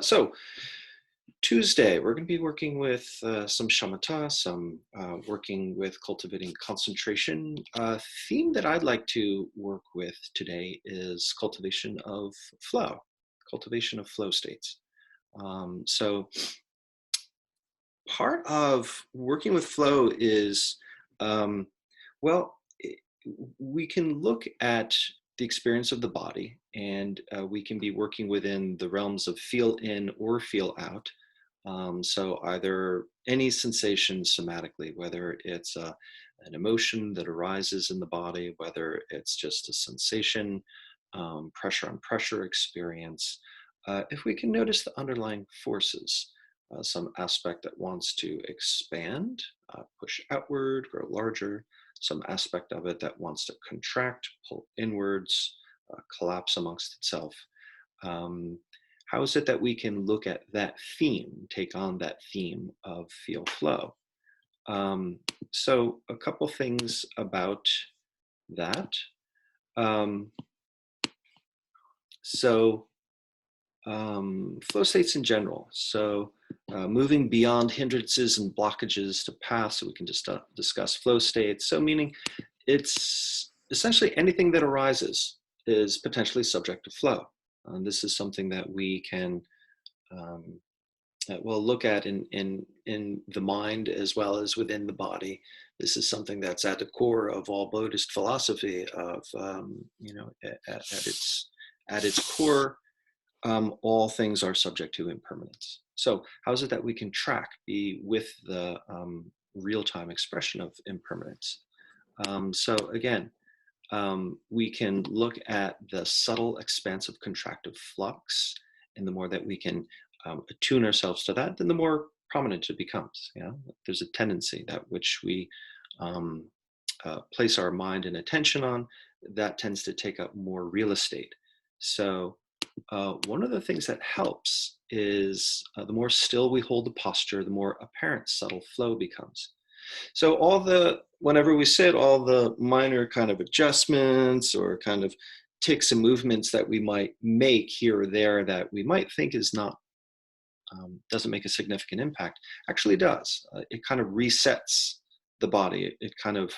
So Tuesday, we're going to be working with some shamatha, some working with cultivating concentration. A theme that I'd like to work with today is cultivation of flow states. So part of working with flow is, um, well, we can look at the experience of the body, and we can be working within the realms of feel in or feel out. So either any sensation somatically, whether it's an emotion that arises in the body, whether it's just a sensation, pressure on pressure experience, if we can notice the underlying forces, some aspect that wants to expand, push outward, grow larger, some aspect of it that wants to contract, pull inwards, collapse amongst itself. Um, how is it that we can look at that theme, take on that theme of feel flow? So a couple things about that. Um, so flow states in general. So moving beyond hindrances and blockages to pass, so we can just discuss flow states. So meaning it's essentially anything that arises is potentially subject to flow. This is something that we can um, look at in the mind as well as within the body. This is something that's at the core of all Buddhist philosophy. At its core, all things are subject to impermanence. So how is it that we can be with the real-time expression of impermanence? So again, we can look at the subtle expansive contractive flux, and the more that we can attune ourselves to that, then the more prominent it becomes. There's a tendency that which we place our mind and attention on, that tends to take up more real estate. So one of the things that helps is the more still we hold the posture, the more apparent subtle flow becomes. So whenever we sit, all the minor kind of adjustments or kind of ticks and movements that we might make here or there that we might think is not, doesn't make a significant impact, actually does. It kind of resets the body. It kind of,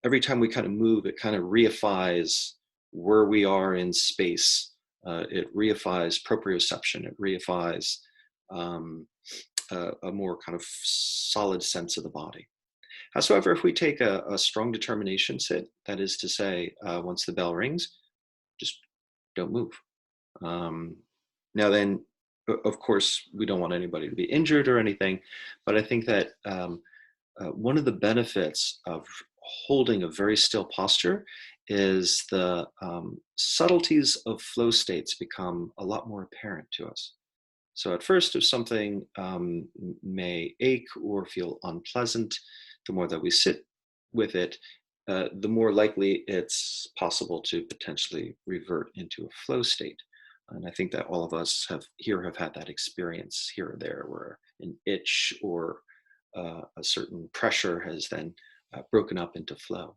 every time we kind of move, it kind of reifies where we are in space. It reifies proprioception. It reifies a more kind of solid sense of the body. However, if we take a strong determination sit, that is to say, once the bell rings, just don't move. Now then, of course, we don't want anybody to be injured or anything, but I think that one of the benefits of holding a very still posture is the subtleties of flow states become a lot more apparent to us. So at first, if something may ache or feel unpleasant, the more that we sit with it, the more likely it's possible to potentially revert into a flow state. And I think that all of us have had that experience here or there, where an itch or a certain pressure has then broken up into flow.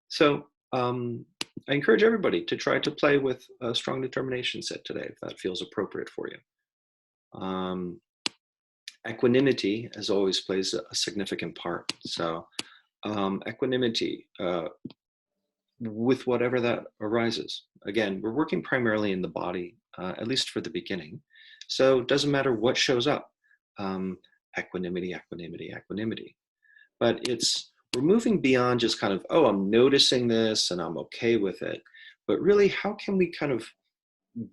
So I encourage everybody to try to play with a strong determination sit today, if that feels appropriate for you. Equanimity, as always, plays a significant part. So equanimity with whatever that arises. Again, we're working primarily in the body, at least for the beginning. So it doesn't matter what shows up. Equanimity, equanimity, equanimity. But we're moving beyond just kind of, oh, I'm noticing this and I'm okay with it. But really, how can we kind of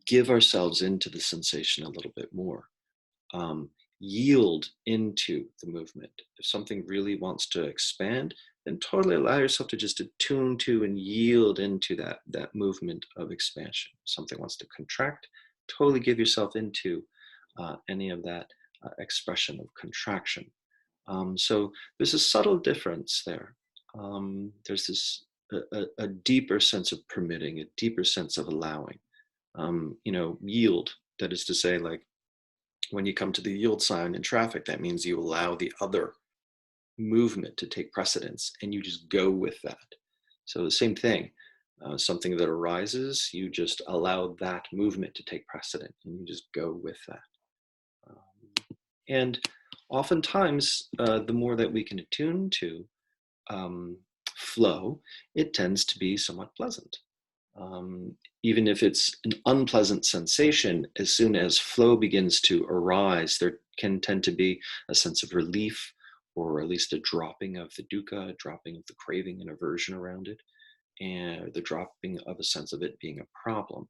give ourselves into the sensation a little bit more? Yield into the movement. If something really wants to expand, then totally allow yourself to just attune to and yield into that movement of expansion. If something wants to contract, totally give yourself into any of that expression of contraction. So there's a subtle difference there. There's this a deeper sense of permitting, a deeper sense of allowing. Yield, that is to say, like, when you come to the yield sign in traffic, that means you allow the other movement to take precedence and you just go with that. So the same thing, something that arises, you just allow that movement to take precedent and you just go with that. And oftentimes, the more that we can attune to flow, it tends to be somewhat pleasant. Even if it's an unpleasant sensation, as soon as flow begins to arise, there can tend to be a sense of relief, or at least a dropping of the dukkha, a dropping of the craving and aversion around it, and the dropping of a sense of it being a problem.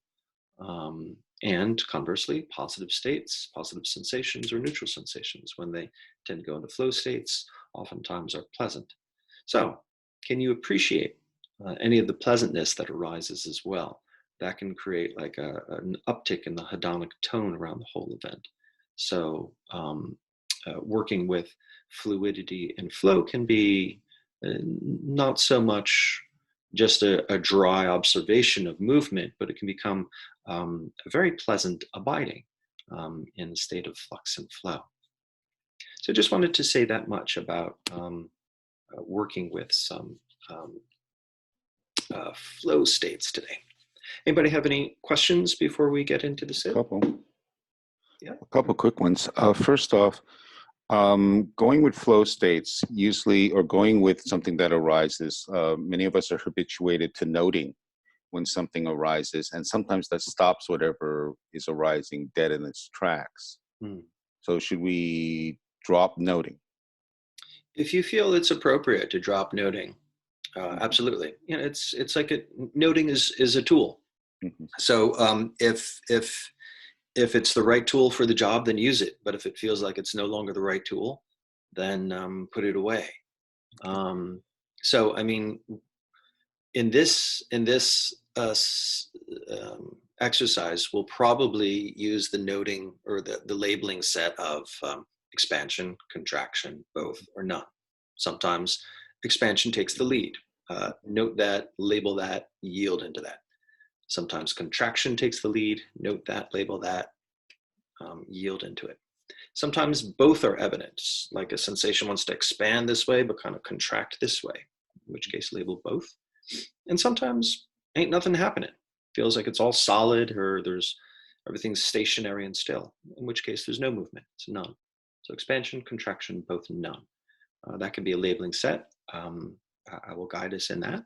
And conversely, positive states, positive sensations, or neutral sensations, when they tend to go into flow states, oftentimes are pleasant. So, can you appreciate any of the pleasantness that arises as well? That can create like an uptick in the hedonic tone around the whole event. So, working with fluidity and flow can be not so much just a dry observation of movement, but it can become a very pleasant abiding in a state of flux and flow. So just wanted to say that much about working with some um, flow states today. Anybody have any questions before we get into the sit? A couple quick ones. First off, going with flow states usually, or going with something that arises, many of us are habituated to noting when something arises, and sometimes that stops whatever is arising dead in its tracks. So should we drop noting? If you feel it's appropriate to drop noting, absolutely. You know, it's like noting is a tool. So if it's the right tool for the job, then use it. But if it feels like it's no longer the right tool, then put it away. So I mean, in this exercise, we'll probably use the noting or the labeling set of expansion, contraction, both or none. Sometimes expansion takes the lead. Note that, label that, yield into that. Sometimes contraction takes the lead. Note that, label that, yield into it. Sometimes both are evident, like a sensation wants to expand this way but kind of contract this way, in which case label both. And sometimes ain't nothing happening. Feels like it's all solid, or everything's stationary and still, in which case there's no movement. It's none. So expansion, contraction, both none. That can be a labeling set. I will guide us in that.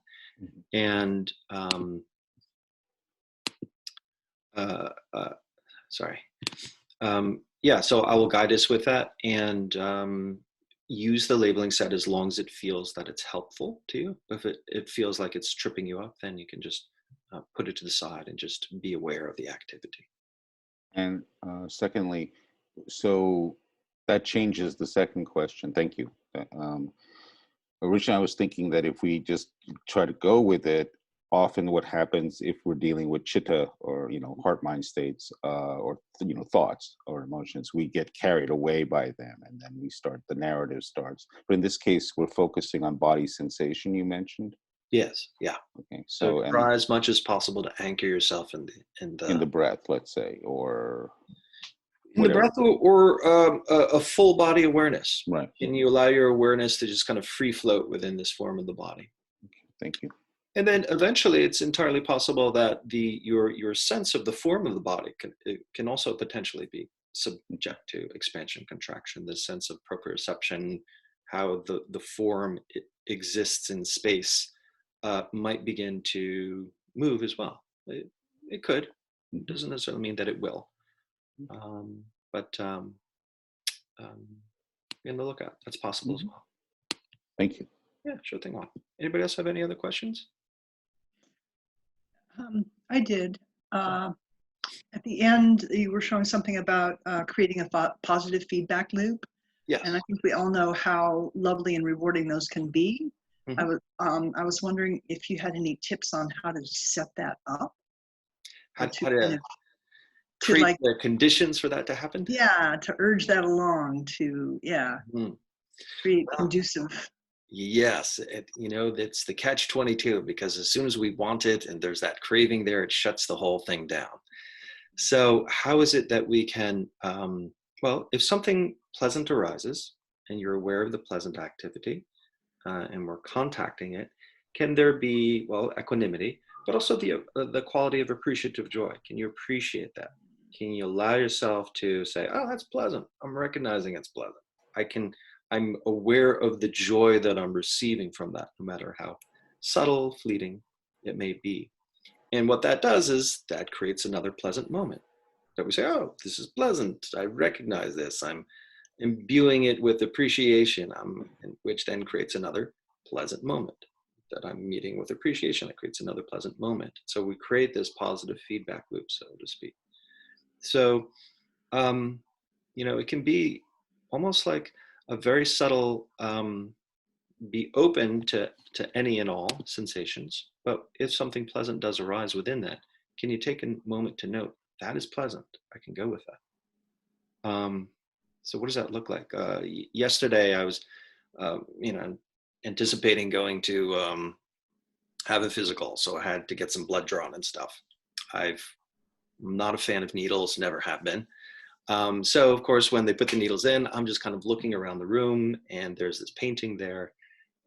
And so I will guide us with that, and use the labeling set as long as it feels that it's helpful to you. If it feels like it's tripping you up, then you can just put it to the side and just be aware of the activity. And secondly, so that changes the second question. Thank you. Originally, I was thinking that if we just try to go with it, often what happens if we're dealing with chitta, or heart mind states, or thoughts or emotions, we get carried away by them, and then the narrative starts. But in this case, we're focusing on body sensation, you mentioned. Yes. Yeah. Okay. So try as much as possible to anchor yourself in the breath, let's say, or in the breath, or a full body awareness. Right. Can you allow your awareness to just kind of free float within this form of the body? Okay, thank you. And then eventually, it's entirely possible that your sense of the form of the body can also potentially be subject to expansion, contraction. The sense of proprioception, how the form exists in space, might begin to move as well. It could. It doesn't necessarily mean that it will. But be on the lookout. That's possible as well. Thank you. Yeah, sure thing. Anybody else have any other questions? I did. At the end, you were showing something about creating a positive feedback loop. Yes. And I think we all know how lovely and rewarding those can be. I was wondering if you had any tips on how to set that up. How to create the conditions for that to happen? Yeah, to urge that along, to create conducive. Yes, it's the catch-22, because as soon as we want it and there's that craving there, it shuts the whole thing down. So how is it that we can, if something pleasant arises and you're aware of the pleasant activity, and we're contacting it, can there be, equanimity, but also the quality of appreciative joy? Can you appreciate that? Can you allow yourself to say, oh, that's pleasant. I'm recognizing it's pleasant. I'm aware of the joy that I'm receiving from that, no matter how subtle, fleeting it may be. And what that does is that creates another pleasant moment that we say, oh, this is pleasant. I recognize this. I'm imbuing it with appreciation, which then creates another pleasant moment that I'm meeting with appreciation. That creates another pleasant moment. So we create this positive feedback loop, so to speak. So, it can be almost like a very subtle, be open to any and all sensations. But if something pleasant does arise within that, can you take a moment to note that is pleasant? I can go with that. So what does that look like? Yesterday, I was, anticipating going to have a physical, so I had to get some blood drawn and stuff. I'm not a fan of needles, never have been. So of course, when they put the needles in, I'm just kind of looking around the room, and there's this painting there,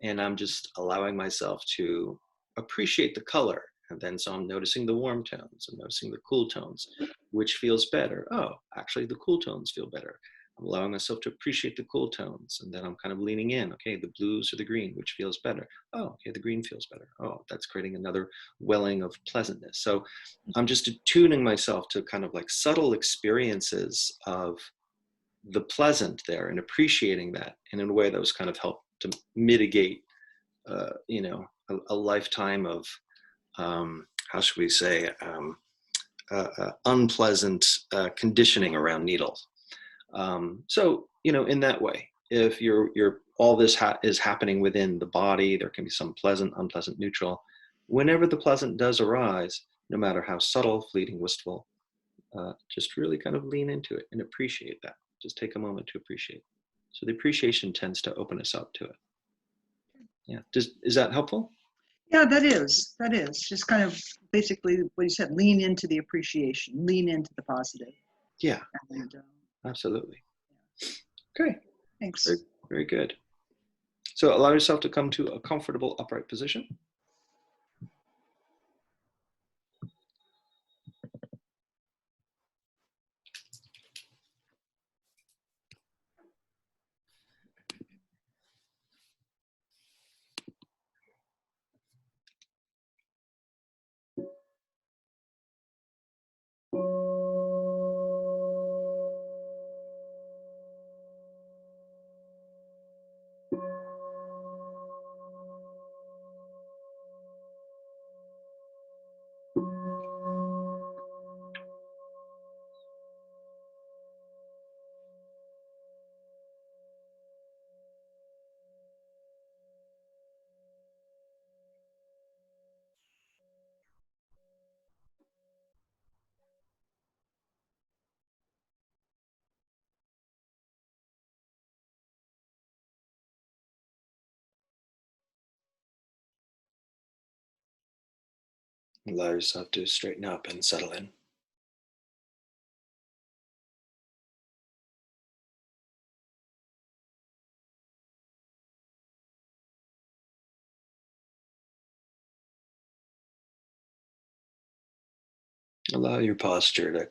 and I'm just allowing myself to appreciate the color. And then so I'm noticing the warm tones, I'm noticing the cool tones, which feels better. Oh, actually the cool tones feel better. I'm allowing myself to appreciate the cool tones, and then I'm kind of leaning in. Okay, the blues or the green, which feels better? Oh, okay, the green feels better. Oh, that's creating another welling of pleasantness. So I'm just attuning myself to kind of like subtle experiences of the pleasant there and appreciating that, and in a way that was kind of helped to mitigate, a lifetime of, how should we say, unpleasant conditioning around needles. So, in that way, if you're all this is happening within the body, there can be some pleasant, unpleasant, neutral. Whenever the pleasant does arise, no matter how subtle, fleeting, wistful, just really kind of lean into it and appreciate that. Just take a moment to appreciate. So the appreciation tends to open us up to it. Yeah. Is that helpful? Yeah, that is. Just kind of basically what you said, lean into the appreciation, lean into the positive. Yeah, And, absolutely. Okay. thanks. Very, very good. So allow yourself to come to a comfortable upright position. Allow yourself to straighten up and settle in. Allow your posture to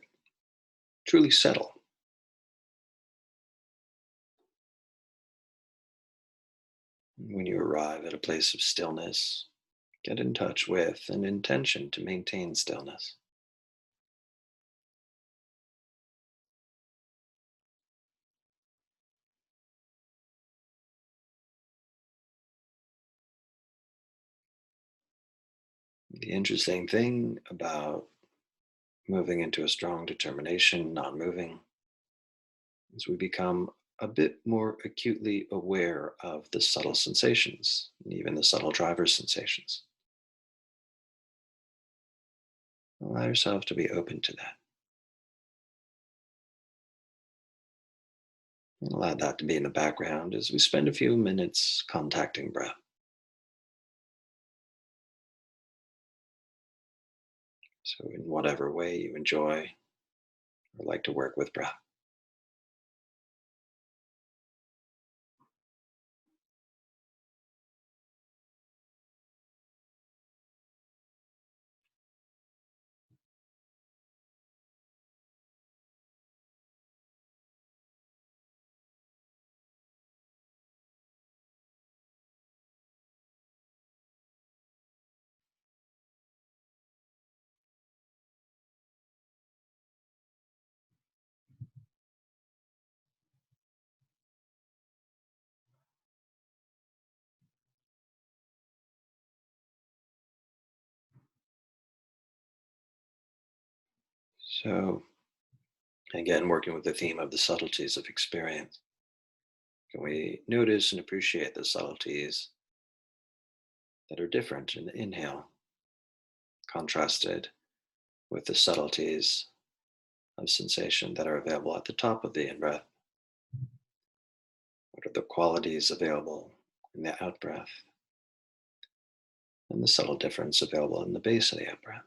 truly settle. When you arrive at a place of stillness, get in touch with an intention to maintain stillness. The interesting thing about moving into a strong determination, not moving, is we become a bit more acutely aware of the subtle sensations, and even the subtle driver sensations. Allow yourself to be open to that. And allow that to be in the background as we spend a few minutes contacting breath. So, in whatever way you enjoy or like to work with breath. So, again, working with the theme of the subtleties of experience, can we notice and appreciate the subtleties that are different in the inhale, contrasted with the subtleties of sensation that are available at the top of the in-breath? What are the qualities available in the out-breath, and the subtle difference available in the base of the out-breath?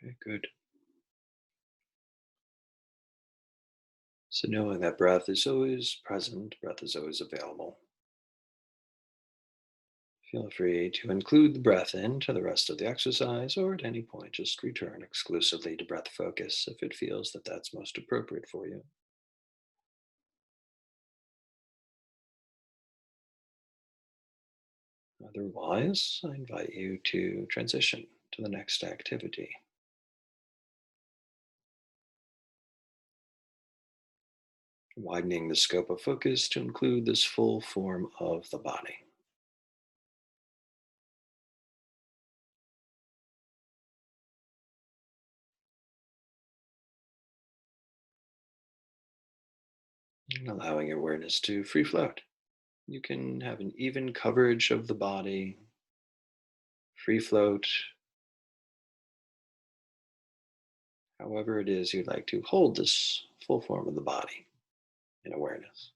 Okay, good. So knowing that breath is always present, breath is always available. Feel free to include the breath into the rest of the exercise, or at any point just return exclusively to breath focus if it feels that that's most appropriate for you. Otherwise, I invite you to transition to the next activity, widening the scope of focus to include this full form of the body. And allowing your awareness to free float. You can have an even coverage of the body, free float, however it is you'd like to hold this full form of the body in awareness.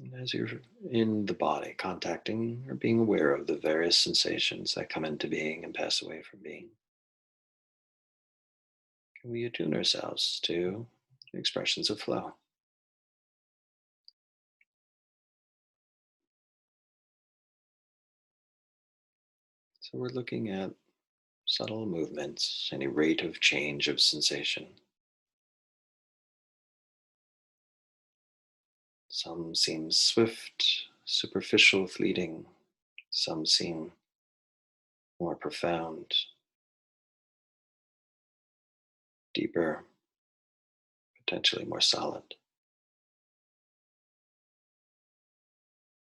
And as you're in the body, contacting or being aware of the various sensations that come into being and pass away from being, can we attune ourselves to expressions of flow? So we're looking at subtle movements, any rate of change of sensation. Some seem swift, superficial, fleeting. Some seem more profound, deeper, potentially more solid.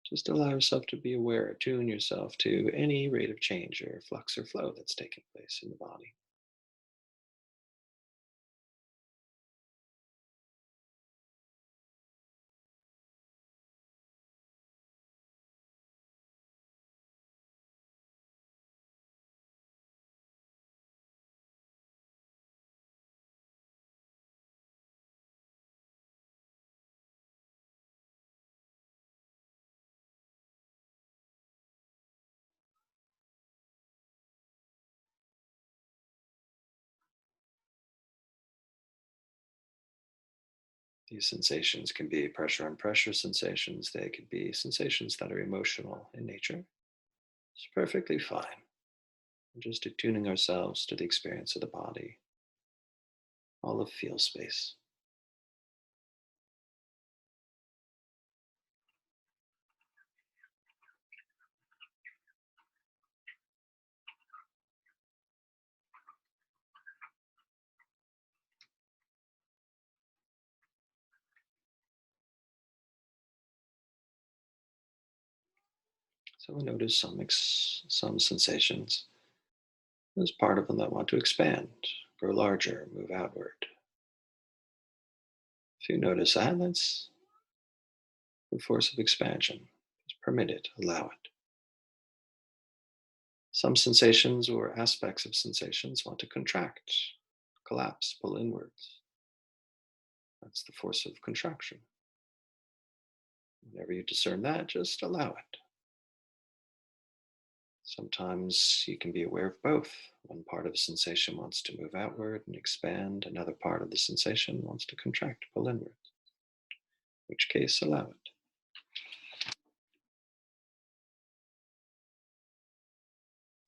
Just allow yourself to be aware, attune yourself to any rate of change or flux or flow that's taking place in the body. These sensations can be pressure and pressure sensations. They could be sensations that are emotional in nature. It's perfectly fine. Just attuning ourselves to the experience of the body, all of feel space. So we notice some sensations. There's part of them that want to expand, grow larger, move outward. If you notice that, that's the force of expansion. Just permit it, allow it. Some sensations or aspects of sensations want to contract, collapse, pull inwards. That's the force of contraction. Whenever you discern that, just allow it. Sometimes you can be aware of both. One part of a sensation wants to move outward and expand. Another part of the sensation wants to contract, pull inward. In which case, allow it.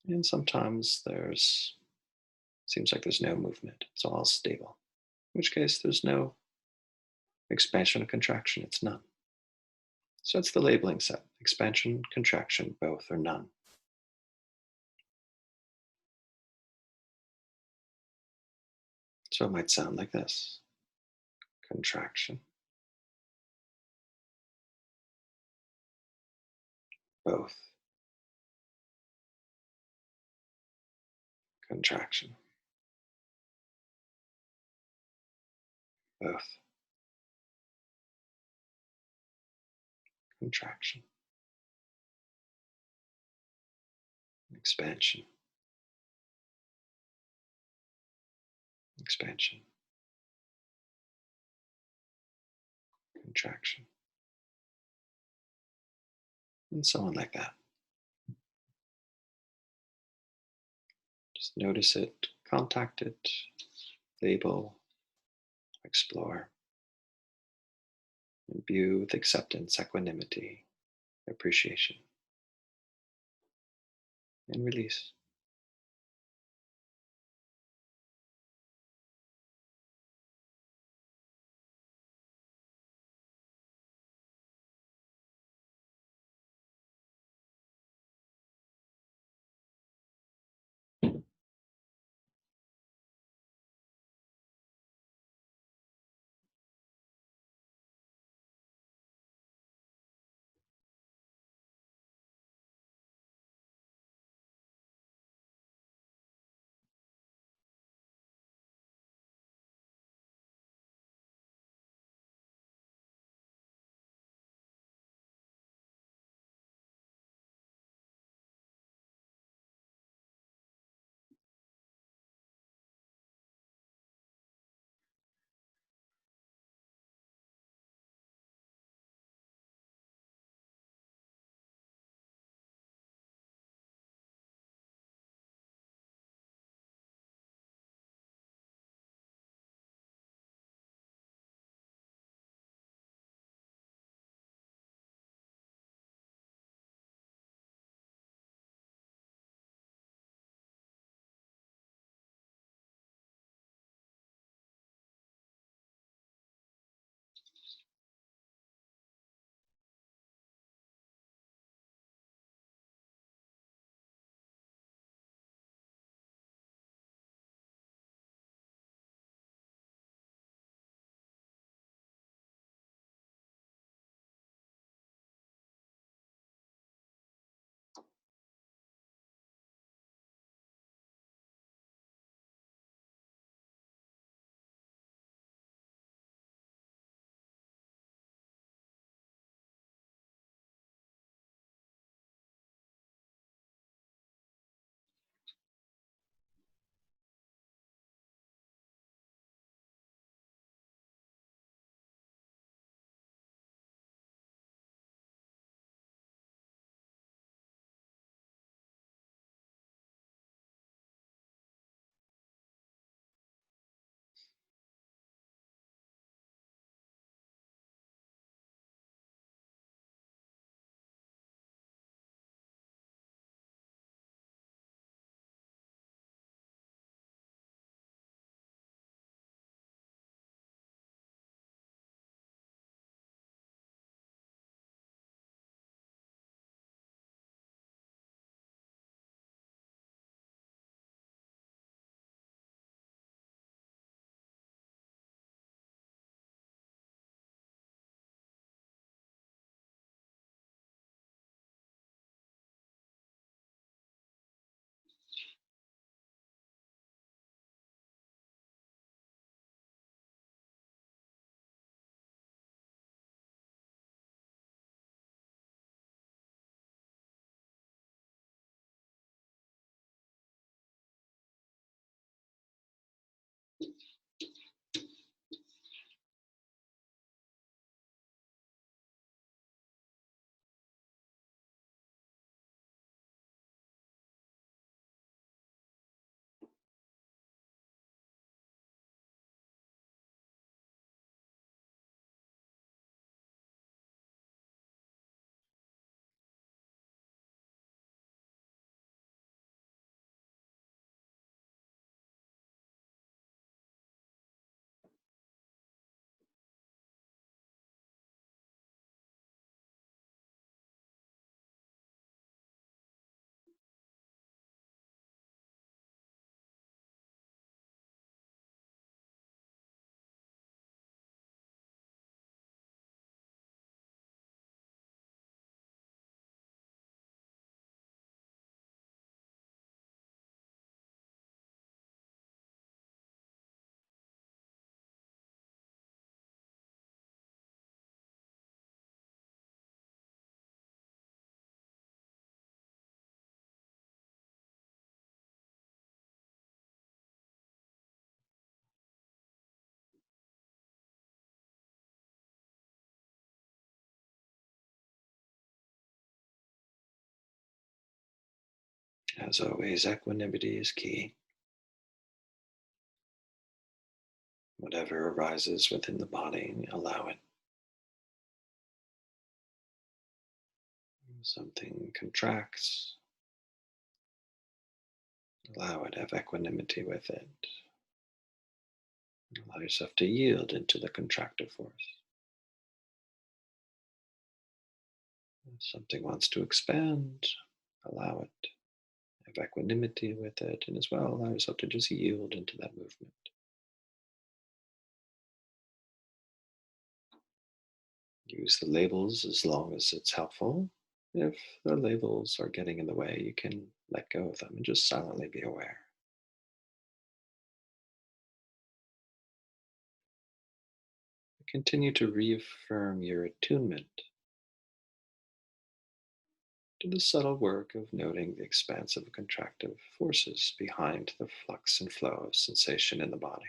And sometimes seems like there's no movement. It's all stable. In which case, there's no expansion or contraction. It's none. So that's the labeling set. Expansion, contraction, both or none. So it might sound like this. Contraction. Both. Contraction. Both. Contraction. Expansion. Expansion. Contraction. And so on like that. Just notice it, contact it, label, explore, imbue with acceptance, equanimity, appreciation, and release. As always, equanimity is key. Whatever arises within the body, allow it. Something contracts, allow it, have equanimity with it. Allow yourself to yield into the contractive force. If something wants to expand, allow it. Have equanimity with it, and as well, allow yourself to just yield into that movement. Use the labels as long as it's helpful. If the labels are getting in the way, you can let go of them and just silently be aware. Continue to reaffirm your attunement to the subtle work of noting the expansive contractive forces behind the flux and flow of sensation in the body.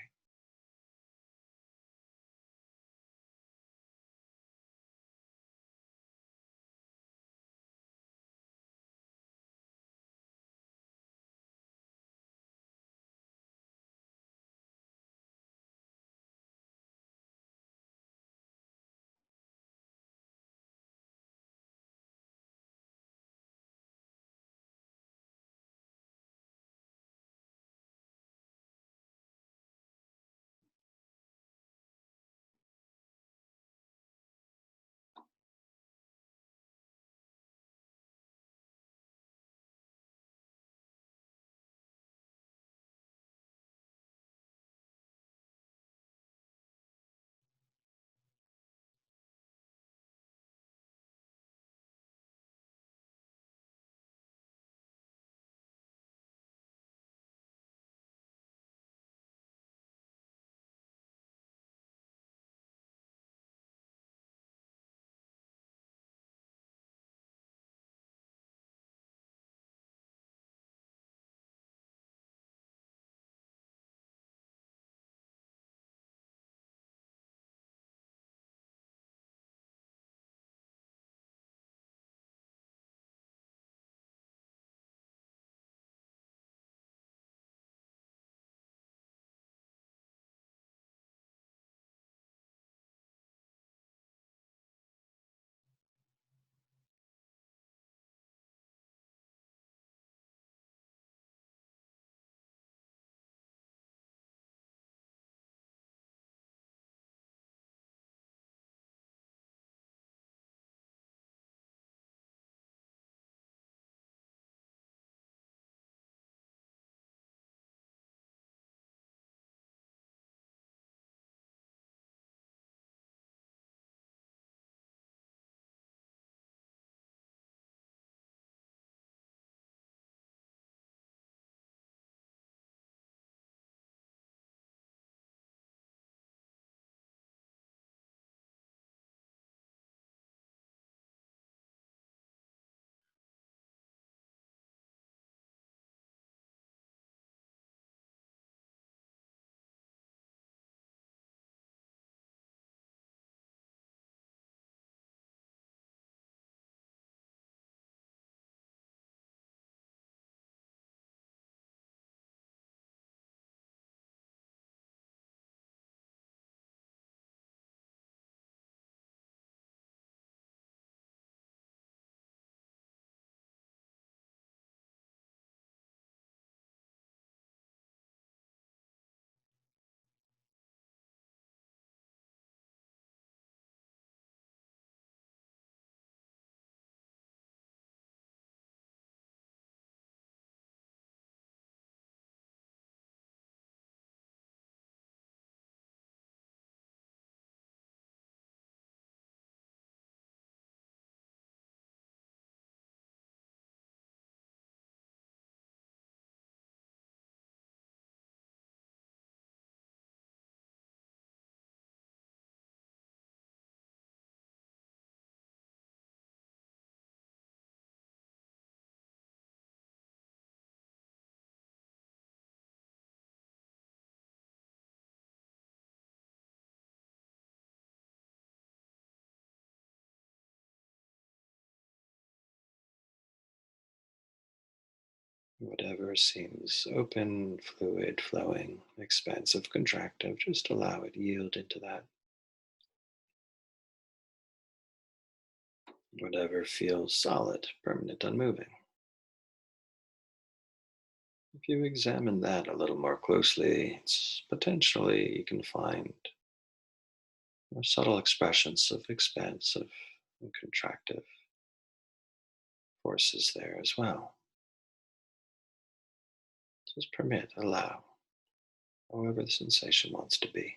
Whatever seems open, fluid, flowing, expansive, contractive, just allow it, yield into that. Whatever feels solid, permanent, unmoving. If you examine that a little more closely, it's potentially you can find more subtle expressions of expansive and contractive forces there as well. Just permit, allow, however the sensation wants to be.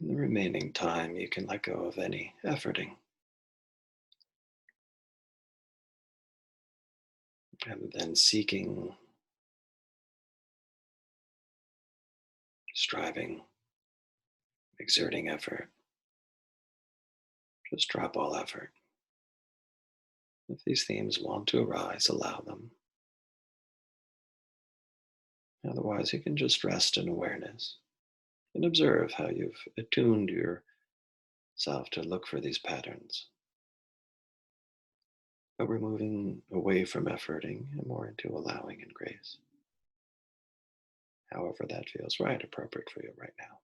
In the remaining time, you can let go of any efforting, rather than seeking, striving, exerting effort. Just drop all effort. If these themes want to arise, allow them. Otherwise, you can just rest in awareness and observe how you've attuned yourself to look for these patterns. But we're moving away from efforting and more into allowing and grace. however that feels right, appropriate for you right now.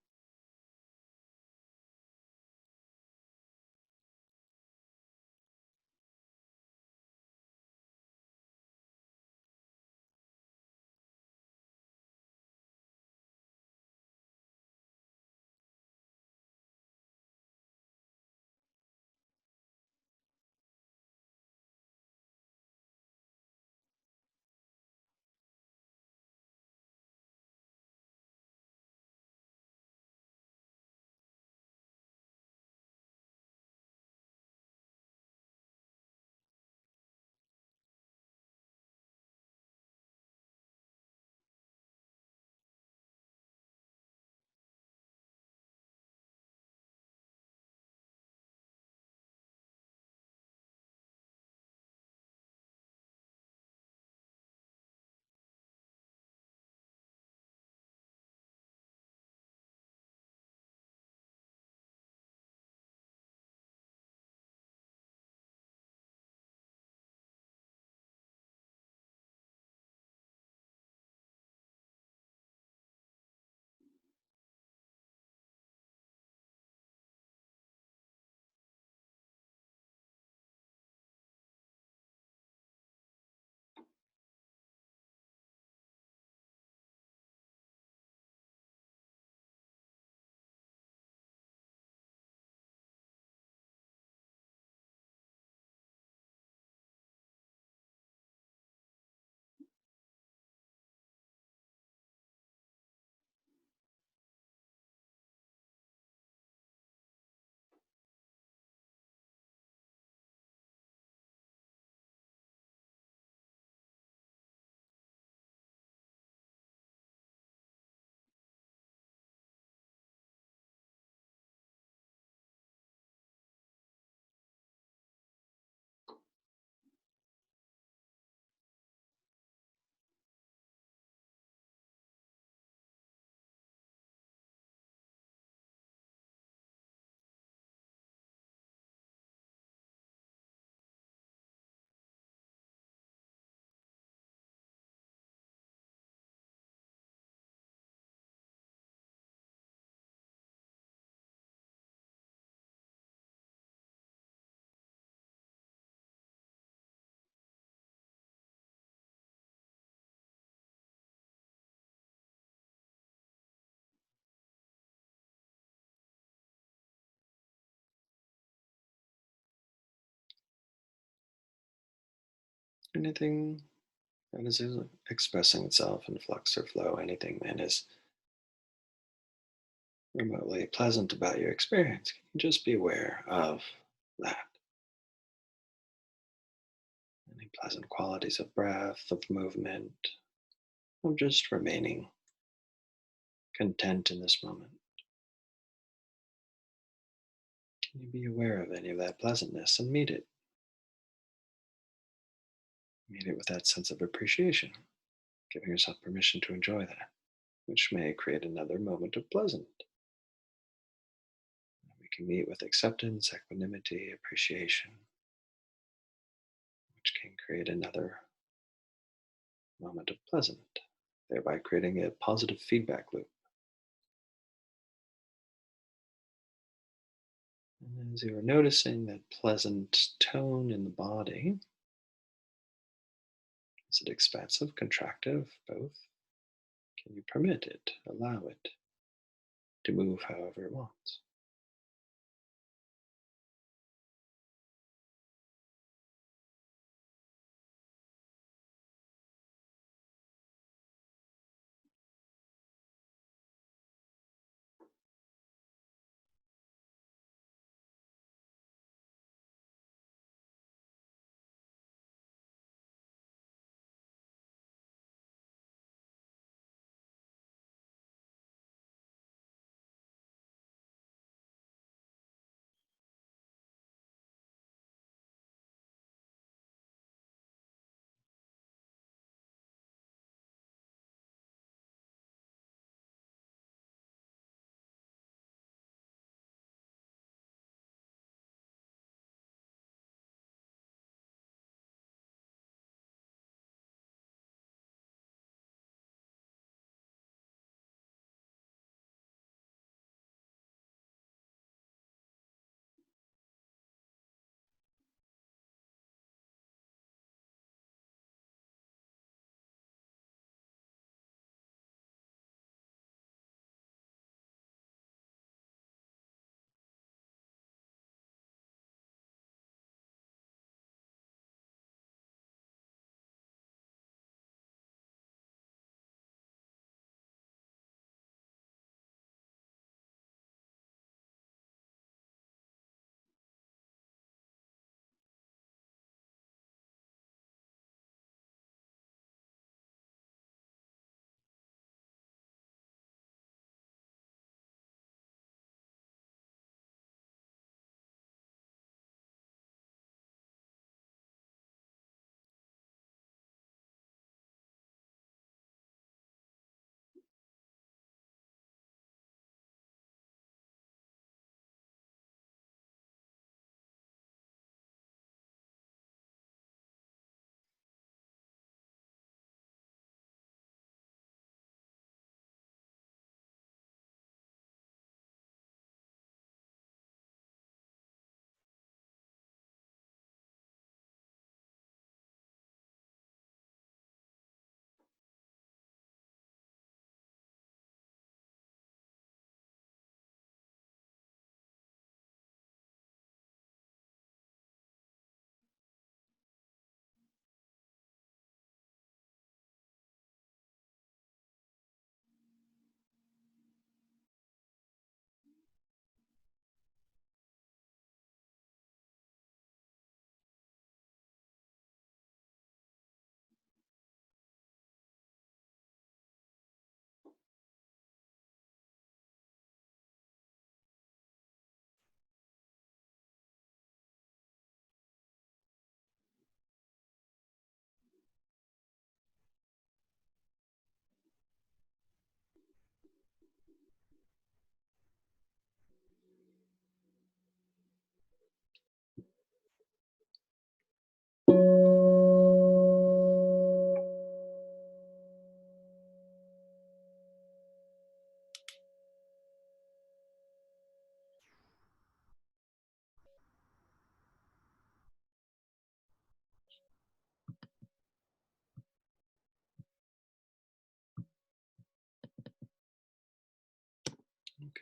Anything that is expressing itself in flux or flow, anything that is remotely pleasant about your experience, you can just be aware of that. Any pleasant qualities of breath, of movement, of just remaining content in this moment. Can you be aware of any of that pleasantness and meet it? Meet it with that sense of appreciation, giving yourself permission to enjoy that, which may create another moment of pleasant. We can meet with acceptance, equanimity, appreciation, which can create another moment of pleasant, thereby creating a positive feedback loop. And as you are noticing that pleasant tone in the body, is it expansive, contractive, both? Can you permit it, allow it to move however it wants?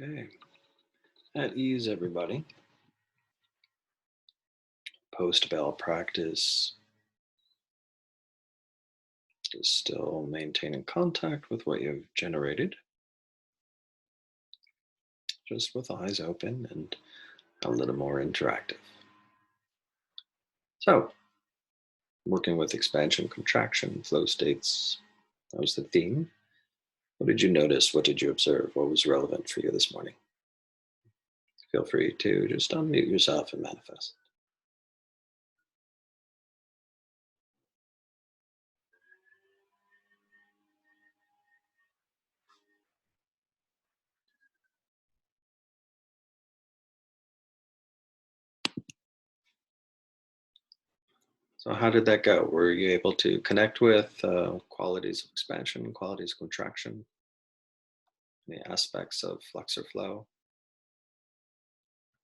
Okay. At ease, everybody. Post-bell practice is still maintaining contact with what you've generated, just with eyes open and a little more interactive. So, working with expansion, contraction, flow states, that was the theme. What did you notice? What did you observe? What was relevant for you this morning? Feel free to just unmute yourself and manifest. So how did that go? Were you able to connect with qualities of expansion, qualities of contraction, any aspects of flux or flow?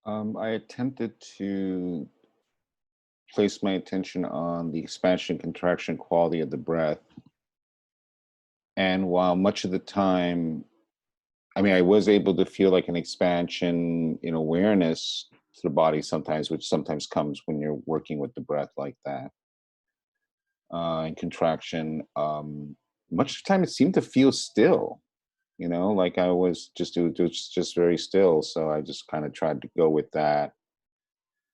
I attempted to place my attention on the expansion, contraction quality of the breath. And while much of the time, I mean, I was able to feel like an expansion in awareness to the body sometimes, which sometimes comes when you're working with the breath like that. And contraction, much of the time it seemed to feel still, like I was just, it was just very still. So I just kind of tried to go with that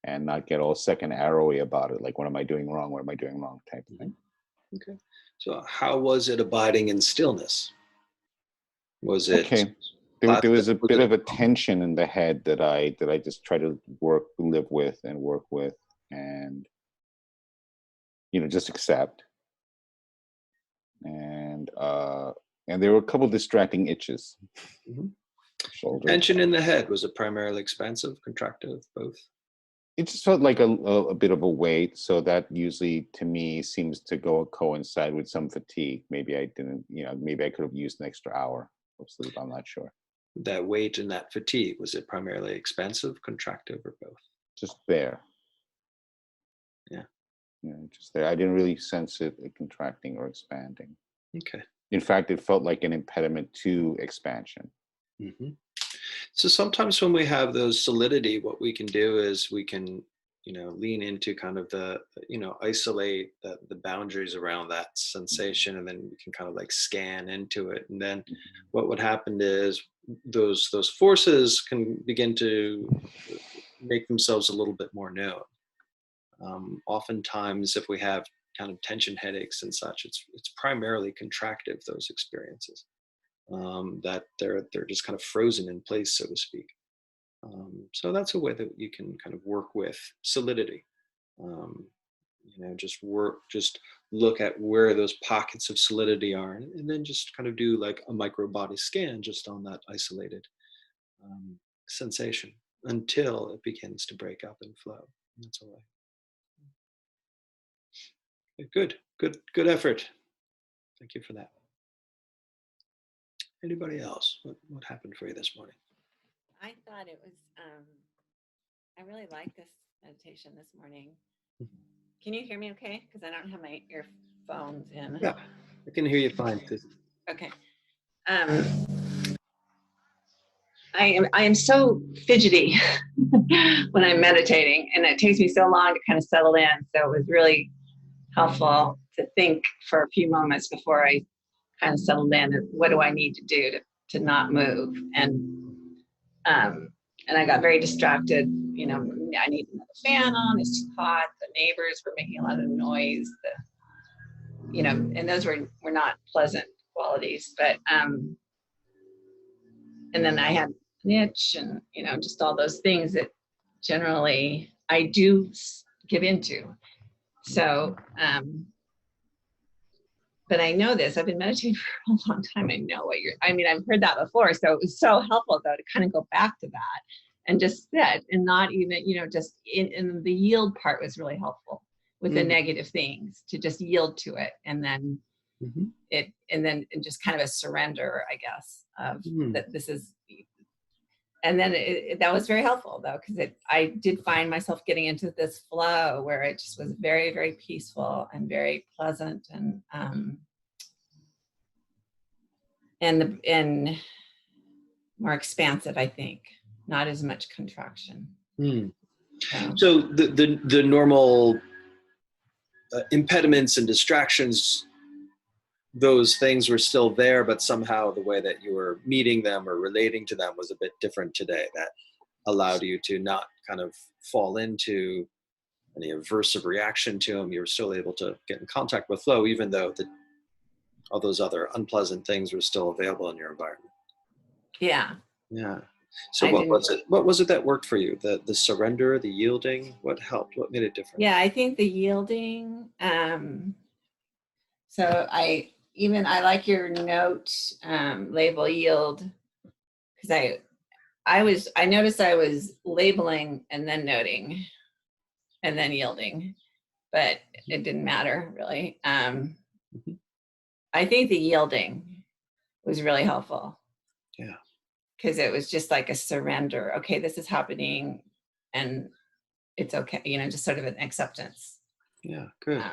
and not get all second arrowy about it. Like, what am I doing wrong? What am I doing wrong type of thing. Okay. So how was it abiding in stillness? Was it okay? There was a bit of a tension in the head that I just try to live with, and just accept. And there were a couple distracting itches. Shoulder. Tension in the head, was it primarily expansive, contractive, both? It just felt like a bit of a weight. So that usually to me seems to coincide with some fatigue. Maybe I didn't, maybe I could have used an extra hour of sleep. I'm not sure. That weight and that fatigue, was it primarily expansive, contractive, or both? Just there. Yeah. Just there. I didn't really sense it contracting or expanding. Okay. In fact, it felt like an impediment to expansion. Mm-hmm. So sometimes when we have those solidity, what we can do is we can, lean into kind of the, isolate the boundaries around that sensation, and then we can kind of like scan into it. And then what would happen is those forces can begin to make themselves a little bit more known. Oftentimes, if we have kind of tension headaches and such, it's primarily contractive, those experiences. That they're just kind of frozen in place, so to speak. So that's a way that you can kind of work with solidity. Just look at where those pockets of solidity are, and then just kind of do like a micro body scan just on that isolated sensation until it begins to break up and flow. And that's all right. Good effort. Thank you for that. Anybody else? What happened for you this morning? I thought it was, I really liked this meditation this morning. Can you hear me okay? Because I don't have my earphones in. Yeah, I can hear you fine. Okay. I am so fidgety when I'm meditating, and it takes me so long to kind of settle in. So it was really helpful to think for a few moments before I kind of settled in. What do I need to do to not move? And I got very distracted. I need another fan on. It's too hot. The neighbors were making a lot of noise. And those were not pleasant qualities. But and then I had an itch, and just all those things that generally I do give into. So but I know this, I've been meditating for a long time. I know what I've heard that before. So it was so helpful though, to kind of go back to that and just sit and not even, just in the yield part was really helpful with the negative things, to just yield to it. And then and just kind of a surrender, I guess, of that this is, and then that was very helpful though, because I did find myself getting into this flow where it just was very, very peaceful and very pleasant and more expansive, I think, not as much contraction. So the normal impediments and distractions, those things were still there, but somehow the way that you were meeting them or relating to them was a bit different today. That allowed you to not kind of fall into any aversive reaction to them. You were still able to get in contact with flow, even though all those other unpleasant things were still available in your environment. Yeah. So what was it that worked for you? The surrender, the yielding, what helped? What made it different? Yeah, I think the yielding. So I like your note label yield, because I noticed I was labeling and then noting and then yielding, but it didn't matter really. I think the yielding was really helpful. Yeah. Because it was just like a surrender. Okay, this is happening and it's okay, just sort of an acceptance. Yeah, good.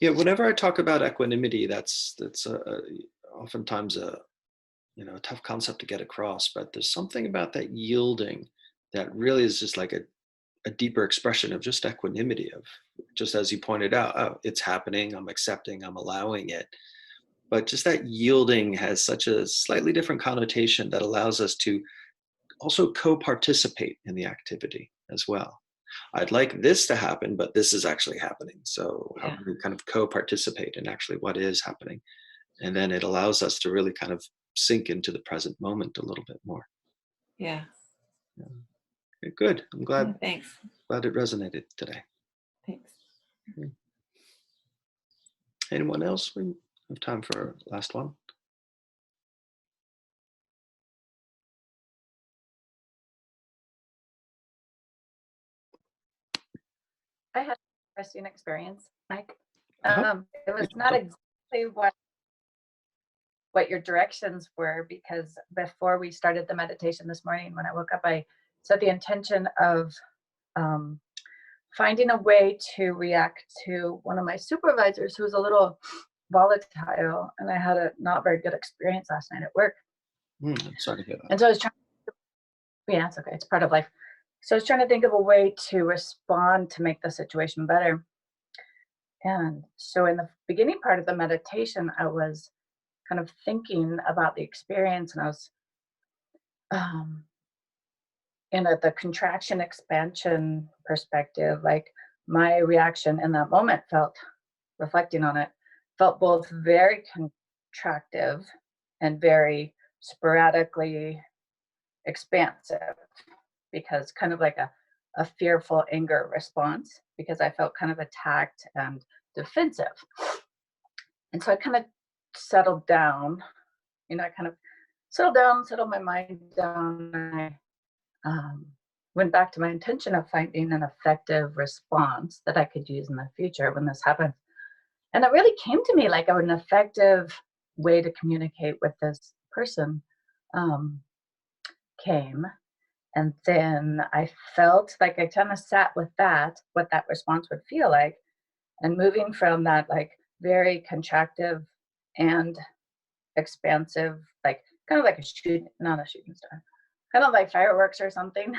Whenever I talk about equanimity, that's oftentimes a tough concept to get across, but there's something about that yielding that really is just like a deeper expression of just equanimity, of just as you pointed out, oh, it's happening, I'm accepting, I'm allowing it. But just that yielding has such a slightly different connotation that allows us to also co-participate in the activity as well. I'd like this to happen, but this is actually happening. So how can we kind of co-participate in actually what is happening? And then it allows us to really kind of sink into the present moment a little bit more. Yeah. Okay, good. I'm glad. Yeah, thanks. Glad it resonated today. Thanks. Anyone else? We have time for a last one. I had an interesting experience, Mike. It was not exactly what your directions were, because before we started the meditation this morning, when I woke up, I set the intention of finding a way to react to one of my supervisors who was a little volatile, and I had a not very good experience last night at work. Sorry to hear that. And so I was trying, yeah, it's okay, it's part of life. So I was trying to think of a way to respond to make the situation better. And so in the beginning part of the meditation, I was kind of thinking about the experience, and I was in the contraction expansion perspective, like my reaction in that moment reflecting on it, felt both very contractive and very sporadically expansive, because kind of like a fearful anger response, because I felt kind of attacked and defensive. And so I kind of settled down, I kind of settled my mind down, and I went back to my intention of finding an effective response that I could use in the future when this happens. And it really came to me like an effective way to communicate with this person came. And then I felt like I kind of sat with that, what that response would feel like, and moving from that like very contractive and expansive, like kind of like not a shooting star, kind of like fireworks or something.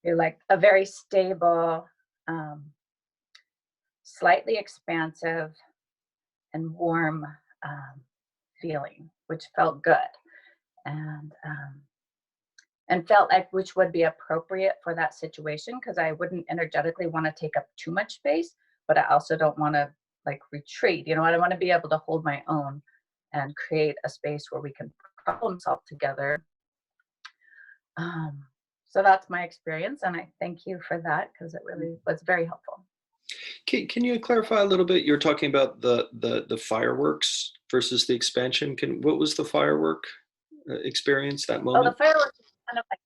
You're like a very stable, slightly expansive and warm feeling, which felt good. And felt like which would be appropriate for that situation, because I wouldn't energetically want to take up too much space, but I also don't want to like retreat. I want to be able to hold my own and create a space where we can problem solve together. So that's my experience, and I thank you for that, because it really was very helpful. Can you clarify a little bit? You're talking about the fireworks versus the expansion. What was the firework experience, that Oh, moment? the fireworks is kind of like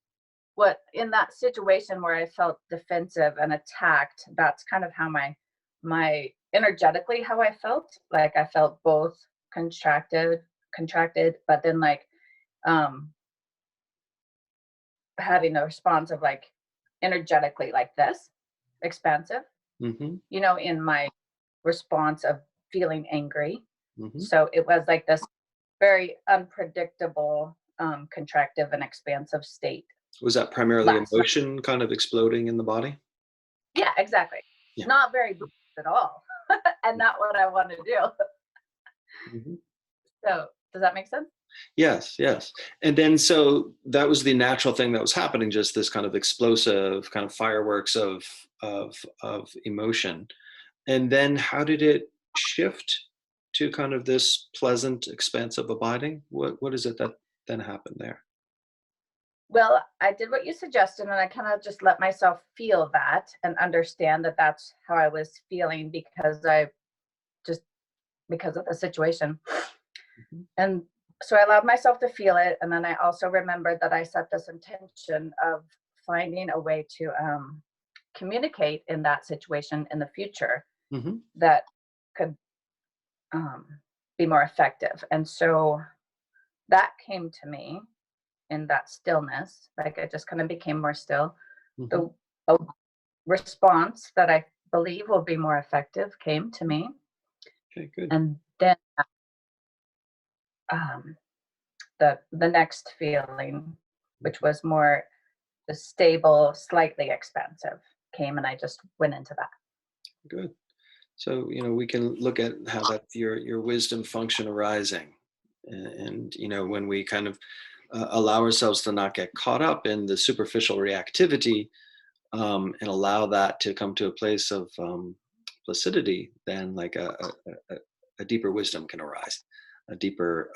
what in that situation where I felt defensive and attacked. That's kind of how my energetically how I felt. Like I felt both contracted, but then like having a response of like energetically like this, expansive. Mm-hmm. You know, in my response of feeling angry. Mm-hmm. So it was like this very unpredictable, contractive and expansive state. Was that primarily Last night. emotion kind of exploding in the body? Yeah, exactly. Yeah. Not very Buddhist at all, and not what I want to do. Mm-hmm. So, does that make sense? Yes, yes. And then so that was the natural thing that was happening, just this kind of explosive kind of fireworks of emotion. And then how did it shift to kind of this pleasant, expansive abiding? What is it that then happened there? Well, I did what you suggested, and I kind of just let myself feel that and understand that that's how I was feeling because of the situation. Mm-hmm. And so I allowed myself to feel it. And then I also remembered that I set this intention of finding a way to communicate in that situation in the future Mm-hmm. that could be more effective. And so that came to me in that stillness. Like I just kind of became more still. Mm-hmm. A response that I believe will be more effective came to me. Okay, good. And then the next feeling, which was more the stable, slightly expansive, came, and I just went into that. Good. So, we can look at how that's your wisdom function arising. And when we kind of allow ourselves to not get caught up in the superficial reactivity, and allow that to come to a place of placidity, then like a deeper wisdom can arise, a deeper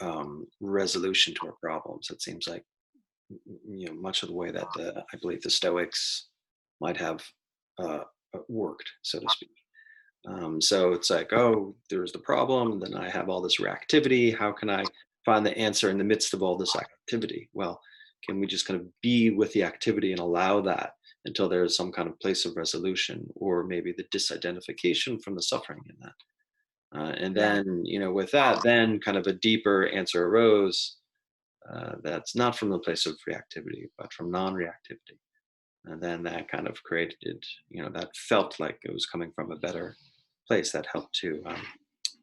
resolution to our problems. It seems like much of the way that I believe the Stoics might have worked, so to speak. So it's like, oh, there's the problem, and then I have all this reactivity. How can I find the answer in the midst of all this activity? Well, can we just kind of be with the activity and allow that until there's some kind of place of resolution, or maybe the disidentification from the suffering in that? And then, with that, then kind of a deeper answer arose that's not from the place of reactivity, but from non-reactivity. And then that kind of created, that felt like it was coming from a better place that helped to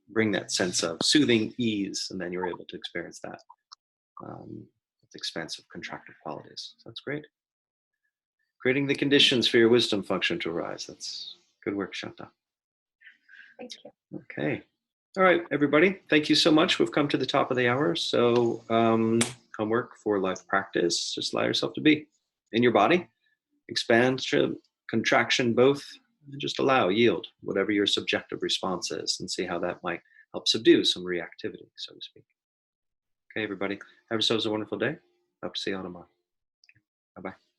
bring that sense of soothing ease. And then you're able to experience that with expansive contracted qualities. So that's great. Creating the conditions for your wisdom function to arise. That's good work, Shanta. Thank you. Okay. All right, everybody. Thank you so much. We've come to the top of the hour. So homework for life practice, just allow yourself to be in your body. Expansion, contraction, both, and just allow, yield, whatever your subjective response is, and see how that might help subdue some reactivity, so to speak. Okay, everybody, have yourselves a wonderful day. Hope to see you all tomorrow. Bye-bye.